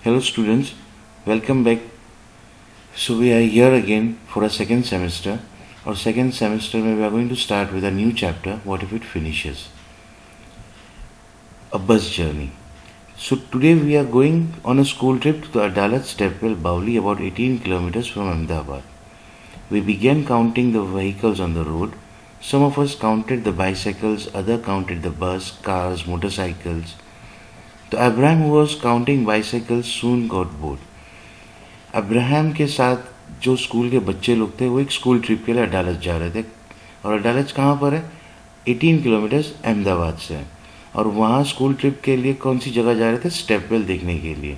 Hello students, welcome back. So we are here again for a second semester. Our second semester we are going to start with a new chapter, What If It Finishes? A bus journey. So today we are going on a school trip to the Adalat Stepwell Bauli, about 18 kilometers from Ahmedabad. We began counting the vehicles on the road. Some of us counted the bicycles, others counted the bus, cars, motorcycles. The Abraham who was counting bicycles soon got bored. Abraham के साथ जो school के बच्चे लोग थे वो एक school trip के लिए अडालज जा रहे थे और अडालज कहाँ पर है 18 किलोमीटर्स अहमदाबाद से है और वहाँ स्कूल ट्रिप के लिए कौन सी जगह जा रहे थे स्टेपवेल देखने के लिए।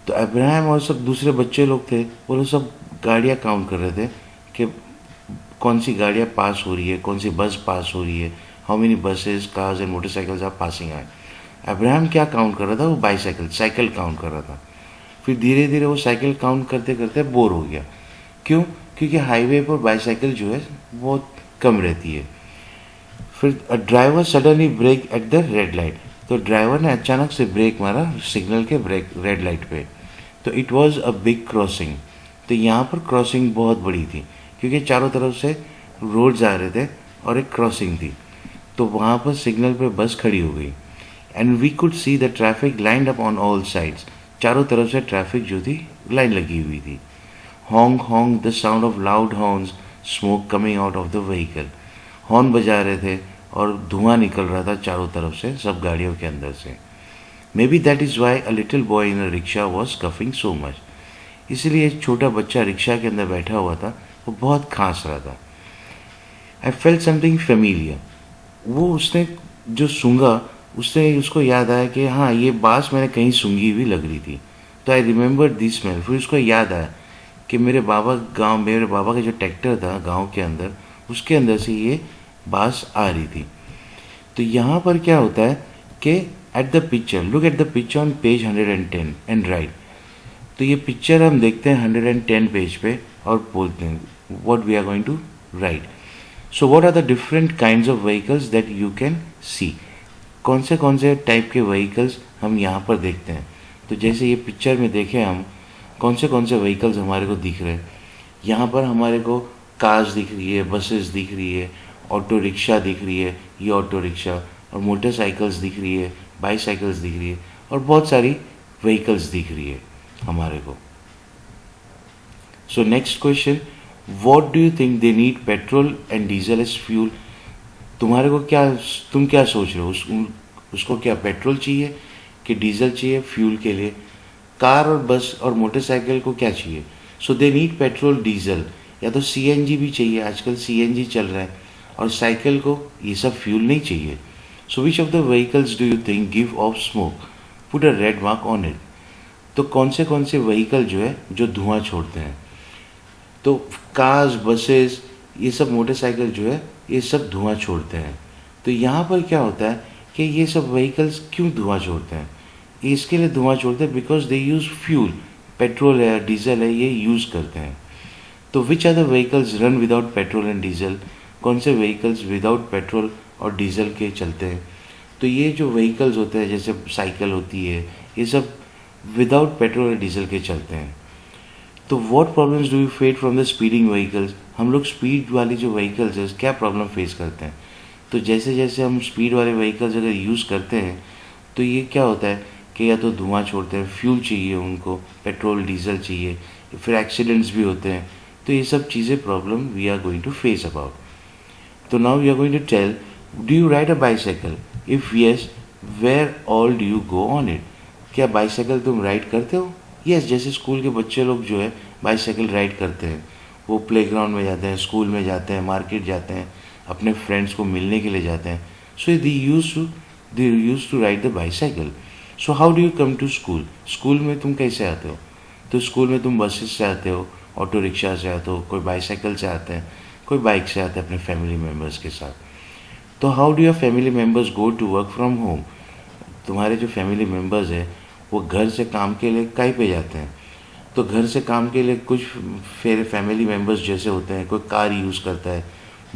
तो अब्राहम और सब दूसरे बच्चे लोग थे वो लोग सब गाड़ियाँ काउंट कर रहे थे कि कौन सी गाड़ियाँ पास हो रही है, कौन सी बस पास हो रही है, how many buses cars and motorcycles are passing आए। अब्राहम क्या काउंट कर रहा था, वो साइकिल काउंट कर रहा था। फिर धीरे धीरे वो साइकिल काउंट करते करते बोर हो गया। क्यों? क्योंकि हाईवे पर बाईसाइकिल जो है बहुत कम रहती है। फिर driver suddenly brake at the red light, तो ड्राइवर ने अचानक से ब्रेक मारा सिग्नल के ब्रेक रेड लाइट पे। तो it was a big crossing, तो यहाँ पर क्रॉसिंग बहुत बड़ी थी क्योंकि चारों तरफ से रोड्स आ रहे थे और एक क्रॉसिंग थी। तो वहाँ पर सिग्नल पे बस खड़ी हो गई and we could see the traffic lined up on all sides. चारों तरफ से ट्रैफिक जो थी लाइन लगी हुई थी। Hong Hong the sound of loud horns, smoke coming out of the vehicle. Horn बजा रहे थे और धुआं निकल रहा था चारों तरफ से सब गाड़ियों के अंदर से। May be that is why a little boy in a rickshaw was coughing so much, इसलिए एक छोटा बच्चा रिक्शा के अंदर बैठा हुआ था, वो बहुत खांस रहा था। आई फेल्ट समथिंग फेमिलियर, वो उसने जो सूंघा उससे उसको याद आया कि हाँ ये बांस मैंने कहीं सूंघी हुई लग रही थी। तो आई रिमेंबर दिस स्मेल। फिर उसको याद आया कि मेरे बाबा का जो ट्रैक्टर था गांव के अंदर, उसके अंदर से ये बांस आ रही थी। तो यहाँ पर क्या होता है कि at the picture, look at the picture on page 110 and right. तो ये पिक्चर हम देखते हैं 110 पेज पे और बोलते हैं what we are going to write. So what are the different kinds of vehicles that you can see. कौन से टाइप के व्हीकल्स हम यहाँ पर देखते हैं। तो जैसे ये पिक्चर में देखें हम कौन से व्हीकल्स हमारे को दिख रहे हैं। यहाँ पर हमारे को कार्स दिख रही है, बसेस दिख रही है, ऑटो रिक्शा दिख रही है, ये ऑटो रिक्शा, और मोटरसाइकिल्स दिख रही है, बाईसाइकिल्स दिख रही है और बहुत सारी व्हीकल्स दिख रही है हमारे को। So next question, what do you think they need petrol and diesel as fuel. तुम्हारे को क्या, तुम क्या सोच रहे हो, उसको क्या पेट्रोल चाहिए कि डीजल चाहिए फ्यूल के लिए। कार और बस और मोटरसाइकिल को क्या चाहिए। सो दे नीड पेट्रोल डीजल, या तो सीएनजी भी चाहिए, आजकल सीएनजी चल रहा है, और साइकिल को ये सब फ्यूल नहीं चाहिए। So which of the vehicles do you think give off smoke, put a red mark on it. तो कौन से व्हीकल जो है जो धुआं छोड़ते हैं। तो कार्स, बसेस, ये सब मोटरसाइकिल जो है ये सब धुआं छोड़ते हैं। तो यहाँ पर क्या होता है कि ये सब व्हीकल्स क्यों धुआं छोड़ते हैं। इसके लिए धुआं छोड़ते हैं because they use fuel, petrol है, डीजल है, ये यूज़ करते हैं। तो which are the vehicles run without petrol and diesel, कौन से व्हीकल्स विदाउट पेट्रोल और डीजल के चलते हैं। तो ये जो व्हीकल्स होते हैं जैसे साइकिल होती है, ये सब विदाउट पेट्रोल और डीजल के चलते हैं। तो what problems do you face from the speeding vehicles, हम लोग स्पीड वाली जो व्हीकल्स है क्या प्रॉब्लम फेस करते हैं। तो जैसे जैसे हम स्पीड वाले व्हीकल्स अगर यूज़ करते हैं तो ये क्या होता है कि या तो धुआं छोड़ते हैं, फ्यूल चाहिए उनको, पेट्रोल डीजल चाहिए, फिर एक्सीडेंट्स भी होते हैं। तो ये सब चीज़ें problem we are going to face about. तो now we are going to tell, do you ride a bicycle, if yes where all do you go on it. क्या बाईसाइकिल तुम राइड करते हो। यस, जैसे स्कूल के बच्चे लोग जो है बाईसाइकिल राइड करते हैं, वो प्लेग्राउंड में जाते हैं, स्कूल में जाते हैं, मार्केट जाते हैं, अपने फ्रेंड्स को मिलने के लिए जाते हैं। So they use to ride the bicycle. So how do you come to school, school में तुम कैसे आते हो। तो स्कूल में तुम बसेस से आते हो, ऑटो रिक्शा से आते हो, कोई बाईसाइकिल से आते हैं, कोई बाइक से आते हैं अपने फैमिली मेम्बर्स के साथ। तो how do your family members go to work from home, तुम्हारे जो फैमिली मेम्बर्स हैं वो घर से काम के लिए कहीं पे जाते हैं। तो घर से काम के लिए कुछ फिर फैमिली मेम्बर्स जैसे होते हैं, कोई कार यूज़ करता है,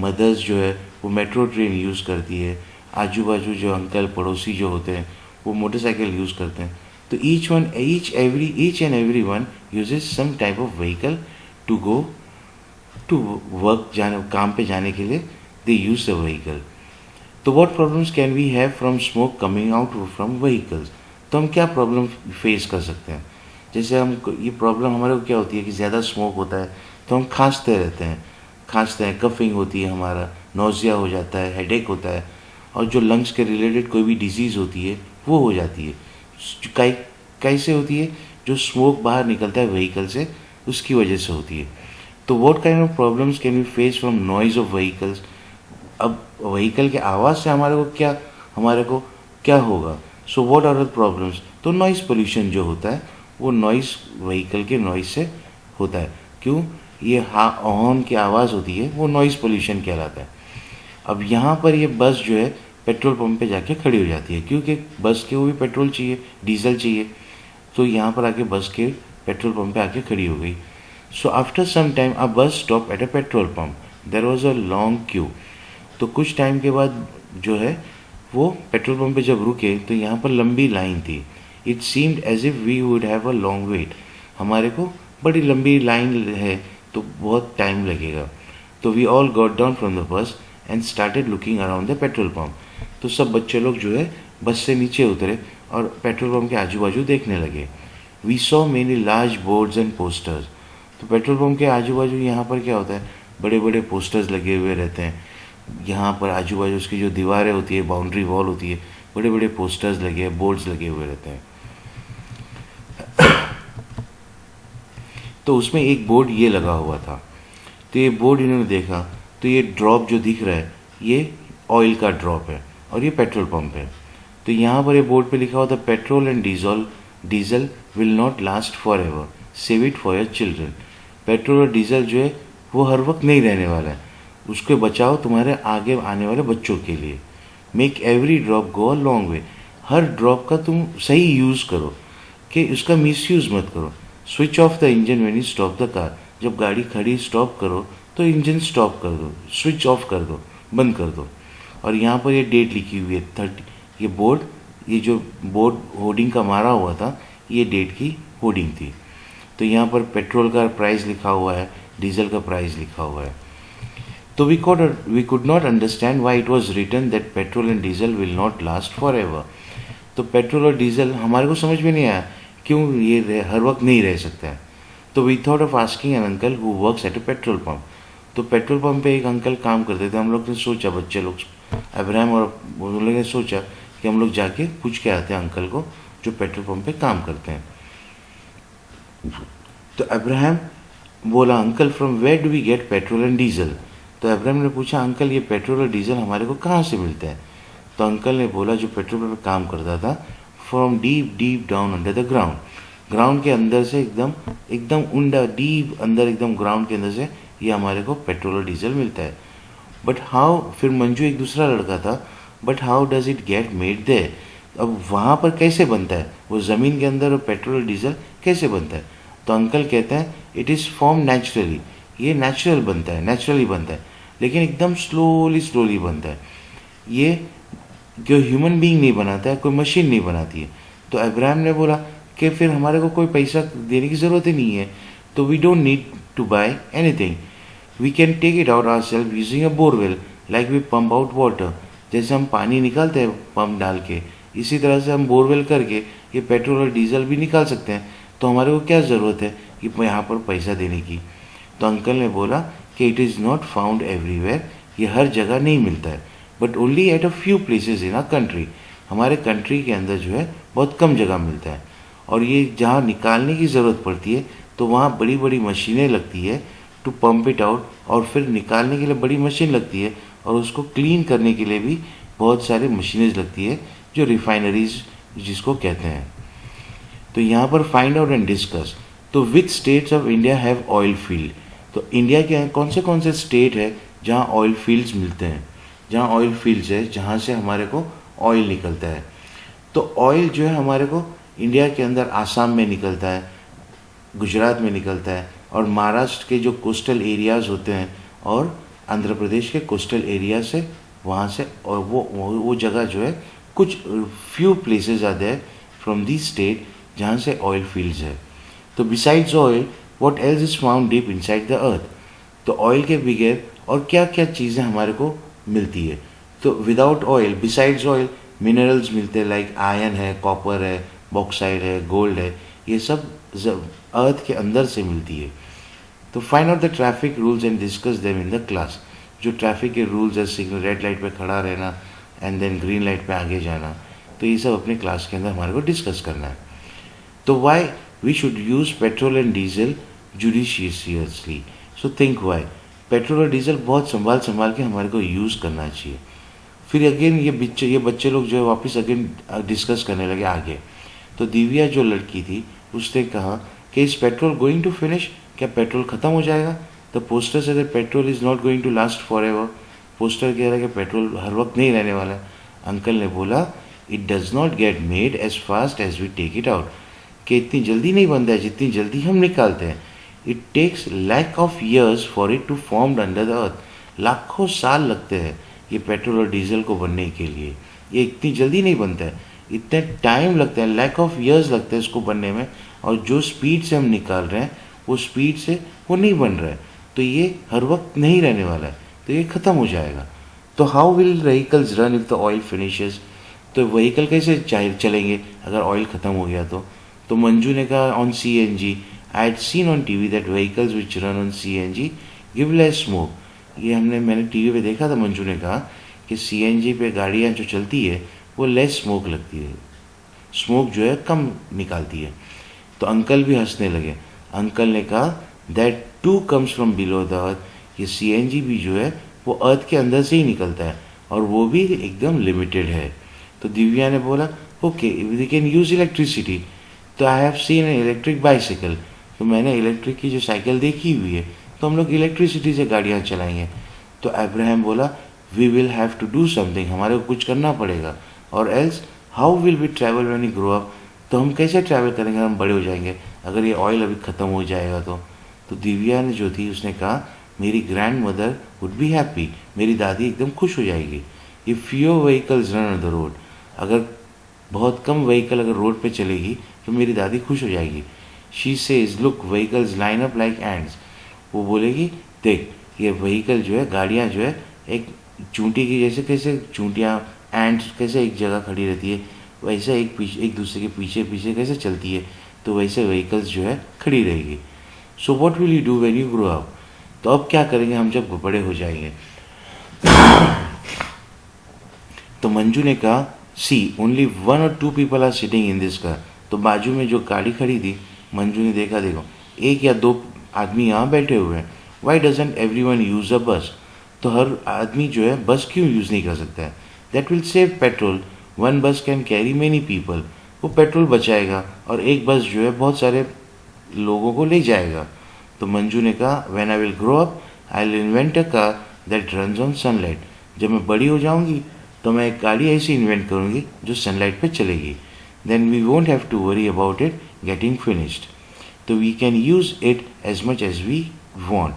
मदर्स जो है वो मेट्रो ट्रेन यूज़ करती है, आजू बाजू जो अंकल पड़ोसी जो होते हैं वो मोटरसाइकिल यूज़ करते हैं। तो each and every one uses some type of vehicle to go to work, जाने काम पे जाने के लिए they use the vehicle. तो what problems can we have from smoke coming out from vehicles? तो हम क्या प्रॉब्लम फेस कर सकते हैं? जैसे हम ये प्रॉब्लम हमारे को क्या होती है कि ज़्यादा स्मोक होता है तो हम खांसते हैं, कफिंग होती है, हमारा नोज़िया हो जाता है, हेडेक होता है, और जो लंग्स के रिलेटेड कोई भी डिजीज़ होती है वो हो जाती है। कैसे होती है? जो स्मोक बाहर निकलता है व्हीकल से, उसकी वजह से होती है। तो what kind of problems can we face from noise of vehicles? अब व्हीकल के आवाज़ से हमारे को क्या होगा? So what are the problems? तो नॉइज़ पोल्यूशन जो होता है वो नॉइज़ व्हीकल के नॉइज़ से होता है। क्यों? ये हॉर्न की आवाज़ होती है, वो नॉइज़ पोल्यूशन कहलाता है। अब यहाँ पर ये बस जो है पेट्रोल पंप पे जाके खड़ी हो जाती है, क्योंकि बस के वो भी पेट्रोल चाहिए, डीजल चाहिए। तो यहाँ पर आके बस के पेट्रोल पंप पे आके खड़ी हो गई। So after some time a bus stop at a petrol pump, there was a long queue. तो कुछ टाइम के बाद जो है वो पेट्रोल पंप पे जब रुके तो यहाँ पर लंबी लाइन थी। It seemed as if we would have a long wait, हमारे को बड़ी लंबी लाइन है तो बहुत टाइम लगेगा। तो we all got down from the bus and started looking around the petrol pump. तो सब बच्चे लोग जो है बस से नीचे उतरे और पेट्रोल पंप के आजू बाजू देखने लगे। We saw many large boards and posters. तो पेट्रोल पंप के आजू बाजू यहाँ पर क्या होता है, बड़े बड़े पोस्टर्स लगे हुए रहते हैं। यहाँ पर आजू बाजू उसकी जो दीवारें होती है, बाउंड्री वॉल होती है, बड़े बड़े पोस्टर्स लगे हैं, बोर्ड्स लगे हुए रहते हैं। तो उसमें एक बोर्ड ये लगा हुआ था। तो ये बोर्ड इन्होंने देखा तो ये ड्रॉप जो दिख रहा है ये ऑयल का ड्रॉप है और ये पेट्रोल पंप है। तो यहाँ पर ये बोर्ड पे लिखा हुआ था, petrol and diesel will not last for ever, save it for your children. Petrol और डीजल जो है वो हर वक्त नहीं रहने वाला है, उसको बचाओ तुम्हारे आगे आने वाले बच्चों के लिए। Make every drop go a long way, her drop का तुम सही यूज़ करो कि उसका मिसयूज़ मत करो। Switch off the engine when you stop the car, जब गाड़ी खड़ी स्टॉप करो तो इंजन स्टॉप कर दो, स्विच ऑफ कर दो, बंद कर दो। और यहाँ पर ये डेट लिखी हुई है 30। ये जो बोर्ड होर्डिंग का मारा हुआ था, ये डेट की होर्डिंग थी। तो यहाँ पर पेट्रोल का प्राइस लिखा हुआ है, डीजल का प्राइस लिखा हुआ है। तो we could not understand why it was written that petrol and diesel will not last for ever. तो पेट्रोल और डीजल हमारे को समझ में नहीं आया क्यों ये हर वक्त नहीं रह सकता है। तो we thought of asking an uncle who works at a petrol pump. तो पेट्रोल पंप पे एक अंकल काम करते थे। हम लोग ने सोचा, बच्चे लोग अब्राहम और उन लोगों ने सोचा कि हम लोग जाके पूछ के आते हैं अंकल को जो पेट्रोल पंप पे काम करते हैं। तो अब्राहम बोला, uncle from where do we get petrol and diesel. तो अब्राहम ने पूछा, अंकल ये पेट्रोल और डीजल हमारे को कहाँ से मिलते हैं? तो अंकल ने बोला, जो पेट्रोल पंप पे काम करता था, from deep down under the ground, ground के अंदर से एकदम उंडा डीप अंदर, एकदम ग्राउंड के अंदर से ये हमारे को पेट्रोल और डीजल मिलता है। बट हाउ, फिर मंजू एक दूसरा लड़का था, but how does it get made there, अब वहाँ पर कैसे बनता है वो ज़मीन के अंदर, और पेट्रोल और डीजल कैसे बनता है? तो अंकल कहते हैं, इट इज़ फॉर्म नेचुरली, ये नेचुरली बनता है, लेकिन एकदम स्लोली बनता है। ये जो ह्यूमन बीइंग नहीं बनाता है, कोई मशीन नहीं बनाती है। तो अब्राहम ने बोला कि फिर हमारे को कोई पैसा देने की ज़रूरत ही नहीं है, तो we don't need to buy anything, we can take it out ourselves using a borewell like we pump out water. जैसे हम पानी निकालते हैं पंप डाल के, इसी तरह से हम बोरवेल करके ये पेट्रोल और डीजल भी निकाल सकते हैं। तो हमारे को क्या ज़रूरत है कि यहाँ पर पैसा देने की? तो अंकल ने बोला कि it is not found everywhere, ये हर जगह नहीं मिलता है, but only at a few places in a country, हमारे कंट्री के अंदर जो है बहुत कम जगह मिलता है। और ये जहाँ निकालने की ज़रूरत पड़ती है तो वहाँ बड़ी बड़ी मशीनें लगती है टू पंप इट आउट, और फिर निकालने के लिए बड़ी मशीन लगती है, और उसको क्लीन करने के लिए भी बहुत सारे मशीनें लगती है, जो रिफाइनरीज जिसको कहते हैं। तो यहाँ पर फाइंड आउट एंड डिस्कस, तो which states of India have oil field. तो इंडिया के कौन से स्टेट है जहाँ ऑयल फील्ड्स मिलते हैं, जहाँ ऑयल फील्ड्स है, जहाँ से हमारे को ऑयल निकलता है। तो ऑयल जो है हमारे को इंडिया के अंदर आसाम में निकलता है, गुजरात में निकलता है, और महाराष्ट्र के जो कोस्टल एरियाज़ होते हैं, और आंध्र प्रदेश के कोस्टल एरिया से, वहाँ से, और वो जगह जो है कुछ few places are there from the state जहाँ से ऑयल फील्ड्स है। तो besides oil what else is found deep inside the earth. तो ऑयल के बगैर और क्या क्या चीज़ें हमारे को मिलती है। तो without oil, besides oil, minerals मिलते हैं लाइक आयरन है, कॉपर है, बॉक्साइड है, गोल्ड है, ये सब अर्थ के अंदर से मिलती है। तो find out the traffic rules and discuss them in the class. जो ट्रैफिक के रूल्स है, सिग्नल रेड लाइट पे खड़ा रहना एंड देन ग्रीन लाइट पे आगे जाना, तो ये सब अपने क्लास के अंदर हमारे को डिस्कस करना है। तो why we should use petrol and diesel judiciously. So think why. Petrol और डीजल बहुत संभाल के हमारे को यूज़ करना चाहिए। फिर अगेन ये बच्चे लोग जो है वापस अगेन डिस्कस करने लगे आगे। तो दिव्या जो लड़की थी उसने कहा कि is petrol going to finish, क्या पेट्रोल ख़त्म हो जाएगा। द पोस्टर से petrol is not going to last for ever. Poster कह रहा है कि पेट्रोल हर वक्त नहीं रहने वाला है। अंकल ने बोला it does not get made as fast as we take it out, कि इतनी जल्दी नहीं बनता है जितनी जल्दी हम निकालते हैं। It takes lakh of years for it to formed under the earth. लाखों साल लगते हैं ये पेट्रोल और डीजल को बनने के लिए। ये इतनी जल्दी नहीं बनता है, इतने टाइम लगता है, लैक ऑफ ईयर्स लगते हैं इसको बनने में। और जो स्पीड से हम निकाल रहे हैं वो स्पीड से वो नहीं बन रहा है। तो ये हर वक्त नहीं रहने वाला है, तो ये ख़त्म हो जाएगा। तो how will vehicles run if the oil finishes. तो व्हीकल कैसे चलेंगे अगर ऑयल ख़त्म हो गया तो मंजू ने कहा on CNG। I had seen on TV that vehicles which run on CNG give less smoke. मैंने TV पे देखा था, मंजू ने कहा कि CNG पे गाड़ियाँ जो चलती है वो लेस स्मोक लगती है, स्मोक जो है कम निकालती है। तो अंकल भी हंसने लगे। अंकल ने कहा that too comes from below the earth. ये CNG भी जो है वो अर्थ के अंदर से ही निकलता है और वो भी एकदम लिमिटेड है। तो दिव्या ने बोला okay we can use electricity. तो I have seen an electric bicycle. तो मैंने इलेक्ट्रिक की जो साइकिल देखी हुई है, तो हम लोग इलेक्ट्रिसिटी से गाड़ियाँ चलाएंगे। तो अब्राहम बोला we will have to do something, हमारे को कुछ करना पड़ेगा। और else how will we travel when we grow up. तो हम कैसे ट्रैवल करेंगे, हम बड़े हो जाएंगे अगर ये ऑयल अभी ख़त्म हो जाएगा तो दिव्या ने जो थी उसने कहा मेरी grand mother would be happy, मेरी दादी एकदम खुश हो जाएगी। If fewer vehicles run on the road, अगर बहुत कम व्हीकल अगर रोड पे चलेगी तो मेरी दादी खुश हो जाएगी। She says look vehicles line up like ends. वो बोलेगी देख ये व्हीकल जो है, गाड़ियाँ जो है एक चूंटी की जैसे, कैसे चूंटियाँ एंड्स कैसे एक जगह खड़ी रहती है वैसे एक दूसरे के पीछे पीछे कैसे चलती है, तो वैसे व्हीकल्स जो है खड़ी रहेगी। So what will you do when you grow up. तो अब क्या करेंगे हम जब बड़े हो जाएंगे। तो मंजू ने कहा see only 1 or 2 people are sitting in this car. तो बाजू में जो गाड़ी खड़ी थी मंजू ने देखा, देखो 1 या 2 आदमी यहाँ बैठे हुए हैं। वाई डजेंट एवरीवन यूज़ अ बस। तो हर आदमी जो है बस क्यों यूज़ नहीं कर सकता है। दैट विल सेव पेट्रोल, 1 बस कैन कैरी मेनी पीपल। वो पेट्रोल बचाएगा और एक बस जो है बहुत सारे लोगों को ले जाएगा। तो मंजू ने कहा when I will grow up I will invent a car that runs on sunlight. जब मैं बड़ी हो जाऊंगी तो मैं एक गाड़ी ऐसी इन्वेंट करूंगी जो सनलाइट पे चलेगी। Then we won't have to worry about it getting finished. तो we can use it as much as we want.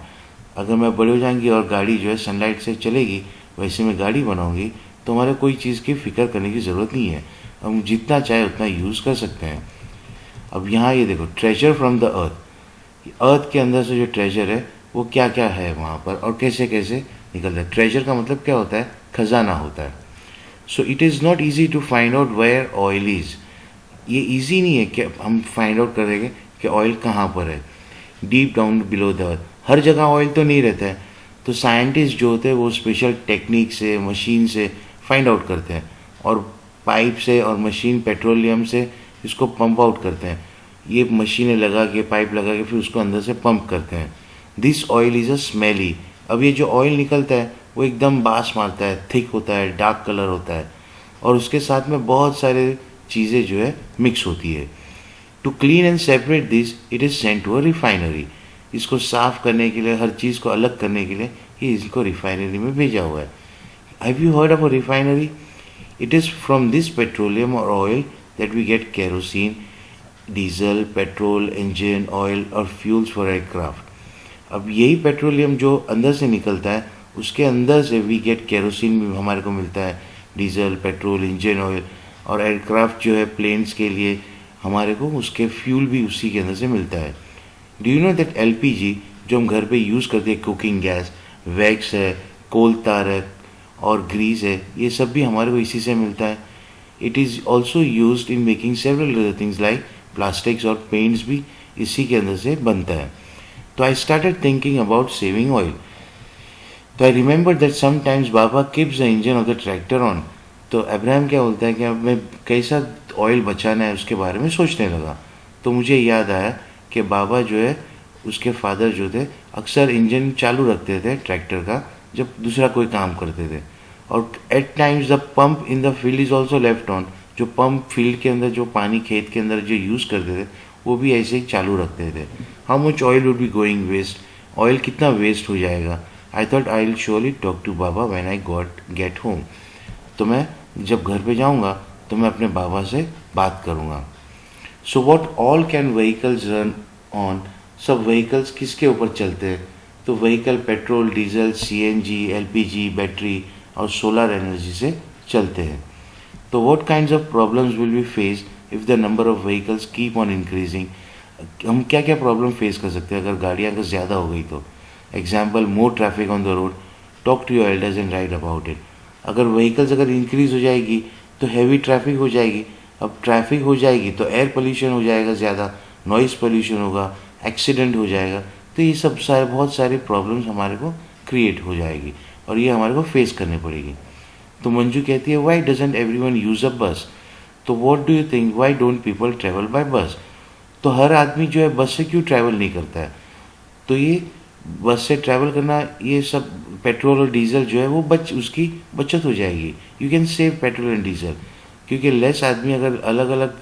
अगर मैं बड़ी हो जाएंगी और गाड़ी जो है सनलाइट से चलेगी वैसे मैं गाड़ी बनाऊंगी तो हमारे कोई चीज़ की फ़िक्र करने की ज़रूरत नहीं है, हम जितना चाहे उतना यूज़ कर सकते हैं। अब यहाँ ये देखो ट्रेजर फ्रॉम द अर्थ। अर्थ के अंदर से जो ट्रेजर है वो क्या क्या है वहाँ पर और कैसे कैसे निकलता है। ट्रेजर का मतलब क्या होता है, खजाना होता है। So it is not easy to find out where oil is. ये ईजी नहीं है कि हम फाइंड आउट करेंगे कि ऑयल कहाँ पर है। Deep down below the earth, हर जगह ऑयल तो नहीं रहता है। तो साइंटिस्ट जो होते हैं वो स्पेशल टेक्निक से, मशीन से फाइंड आउट करते हैं और पाइप से और मशीन पेट्रोलियम से इसको पंप आउट करते हैं। ये मशीनें लगा के, पाइप लगा के फिर उसको अंदर से पंप करते हैं। This oil is a smelly. अब ये जो ऑयल निकलता है वो एकदम बास मारता है, थिक होता है, डार्क कलर होता है और उसके साथ में बहुत सारे चीज़ें जो है मिक्स होती है। To clean and separate this it is sent to a refinery. इसको साफ़ करने के लिए, हर चीज़ को अलग करने के लिए ये इसको रिफाइनरी में भेजा हुआ है। Have you heard of a refinery? It is from this petroleum और oil that we get kerosene, diesel, petrol, engine oil और फ्यूल्स फॉर एयरक्राफ्ट। अब यही पेट्रोलियम जो अंदर से निकलता है उसके अंदर से वी गेट केरोसिन भी हमारे को मिलता है, डीजल, पेट्रोल, इंजन ऑयल और एयरक्राफ्ट जो है प्लेन्स के लिए, हमारे को उसके फ्यूल भी उसी के अंदर से मिलता है। Do you know that LPG जो हम घर पे यूज़ करते हैं, कुकिंग गैस, वैक्स है, कोल तार है और ग्रीस है, ये सब भी हमारे को इसी से मिलता है। It is also use in making several other things like plastics और पेंट्स भी इसी के अंदर से बनता है। तो I started thinking about saving oil. तो आई रिमेंबर दैट समटाइम्स बाबा keeps the engine of the tractor on. तो अब्राहम क्या बोलता है कि अब मैं कैसा ऑयल बचाना है उसके बारे में सोचने लगा। तो मुझे याद आया कि बाबा जो है, उसके फादर जो थे, अक्सर इंजन चालू रखते थे ट्रैक्टर का जब दूसरा कोई काम करते थे। और at times the pump in the field is also left on. जो पंप फील्ड के अंदर, जो पानी खेत के अंदर जो यूज़ करते थे, वो भी ऐसे ही चालू रखते थे। How much oil would be going waste, oil कितना वेस्ट हो जाएगा। I thought I will surely talk to baba when I get home. तो मैं जब घर पे जाऊंगा तो मैं अपने बाबा से बात करूंगा। So what all can vehicles run on, सब व्हीकल्स किसके ऊपर चलते हैं। तो vehicle petrol, diesel, CNG, LPG, battery और सोलर एनर्जी से चलते हैं। तो what kinds of problems will be face if the number of vehicles keep on increasing. हम क्या क्या प्रॉब्लम फेस कर सकते हैं अगर गाड़ियाँ अगर ज़्यादा हो गई तो। Example, more traffic on the road, talk to your elders and write about it. अगर व्हीकल्स अगर इंक्रीज हो जाएगी तो हैवी ट्रैफिक हो जाएगी। अब ट्रैफिक हो जाएगी तो एयर पोल्यूशन हो जाएगा ज़्यादा, नॉइज़ पोल्यूशन होगा, एक्सीडेंट हो जाएगा। तो ये सब सारे बहुत सारी प्रॉब्लम्स हमारे को क्रिएट हो जाएगी और ये हमारे को फेस करनी पड़ेगी। तो मंजू कहती है, वाई डजेंट एवरीवन यूज़ अ बस। तो what do you think, why don't people travel by बस। तो हर आदमी जो है बस से क्यों ट्रैवल नहीं करता है। तो ये बस से ट्रैवल करना, ये सब पेट्रोल और डीजल जो है वो उसकी बचत हो जाएगी। You can save petrol and diesel, क्योंकि लेस आदमी अगर अलग अलग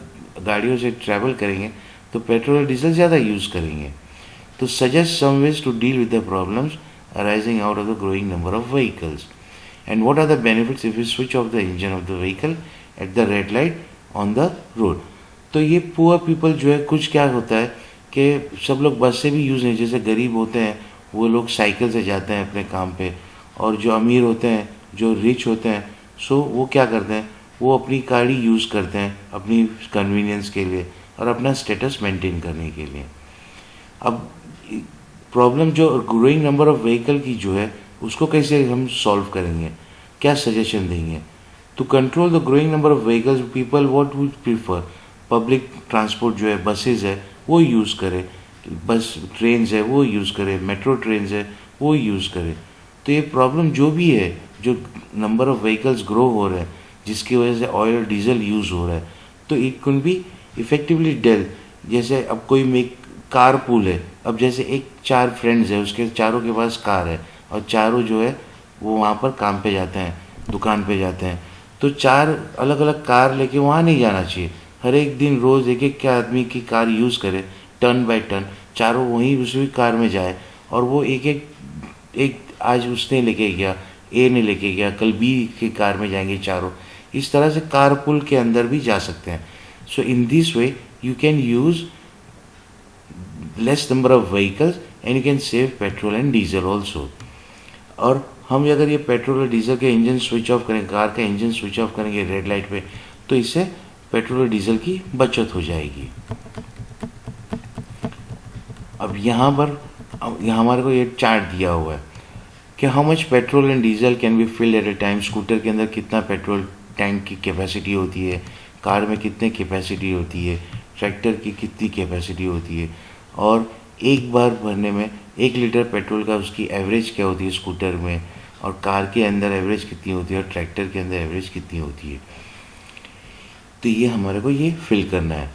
गाड़ियों से ट्रैवल करेंगे तो पेट्रोल और डीजल ज़्यादा यूज़ करेंगे। तो suggest some ways to deal with the problems arising out of the growing number of vehicles and what are the benefits if you switch off the engine of the vehicle at the red light on the road. तो ये poor people जो है, कुछ क्या होता है कि सब लोग बस से भी यूज़ नहीं, जैसे गरीब होते हैं वो लोग साइकिल से जाते हैं अपने काम पे, और जो अमीर होते हैं, जो रिच होते हैं, सो वो क्या करते हैं, वो अपनी गाड़ी यूज़ करते हैं अपनी कन्वीनियंस के लिए और अपना स्टेटस मेंटेन करने के लिए। अब प्रॉब्लम जो ग्रोइंग नंबर ऑफ व्हीकल की जो है उसको कैसे हम सॉल्व करेंगे, क्या सजेशन देंगे। To control the growing number of vehicles people what would prefer, public transport जो है, बसेज है वो यूज़ करें, बस ट्रेन है वो यूज़ करें, मेट्रो ट्रेन है वो यूज़ करें। तो ये प्रॉब्लम जो भी है, जो नंबर ऑफ व्हीकल्स ग्रो हो रहे हैं जिसकी वजह से ऑयल और डीजल यूज़ हो रहा है, तो it can be effectively dealt. जैसे अब कोई मेक कार पूल है, अब जैसे एक 4 फ्रेंड्स है, उसके चारों के पास कार है और चारों जो है वो वहाँ पर काम पे जाते हैं, दुकान पे जाते हैं। तो 4 अलग अलग कार लेके वहाँ नहीं जाना चाहिए। हर एक दिन रोज़ एक एक क्या आदमी की कार यूज़ करे, टर्न बाय टर्न, चारों वहीं उसी कार में जाए और वो एक एक एक आज उसने लेके गया, ए ने लेके गया, कल बी की कार में जाएंगे चारों। इस तरह से कार पुल के अंदर भी जा सकते हैं। So in this way you can use less number of vehicles and you can save petrol and diesel also. और हम अगर ये पेट्रोल और डीजल के इंजन स्विच ऑफ करें, कार का इंजन स्विच ऑफ करेंगे रेड लाइट पे, तो इससे पेट्रोल और डीजल की बचत हो जाएगी। अब यहाँ पर हमारे को ये चार्ट दिया हुआ है कि how much petrol and diesel can be filled at a time. Scooter के अंदर कितना पेट्रोल टैंक की कैपेसिटी होती है, कार में कितने कैपेसिटी होती है, ट्रैक्टर की कितनी कैपेसिटी होती है, और एक बार भरने में 1 लीटर पेट्रोल का उसकी एवरेज क्या होती है स्कूटर में, और कार के अंदर एवरेज कितनी होती है और ट्रैक्टर के अंदर एवरेज कितनी होती है। तो ये हमारे को ये फिल करना है।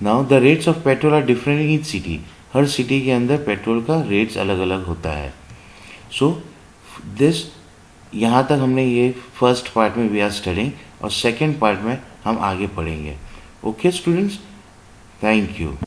Now the rates of petrol are different in each city. हर सिटी के अंदर पेट्रोल का रेट्स अलग अलग होता है। सो दिस, यहाँ तक हमने ये फर्स्ट पार्ट में वी आर स्टडिंग, और सेकेंड पार्ट में हम आगे पढ़ेंगे। Okay students, thank you.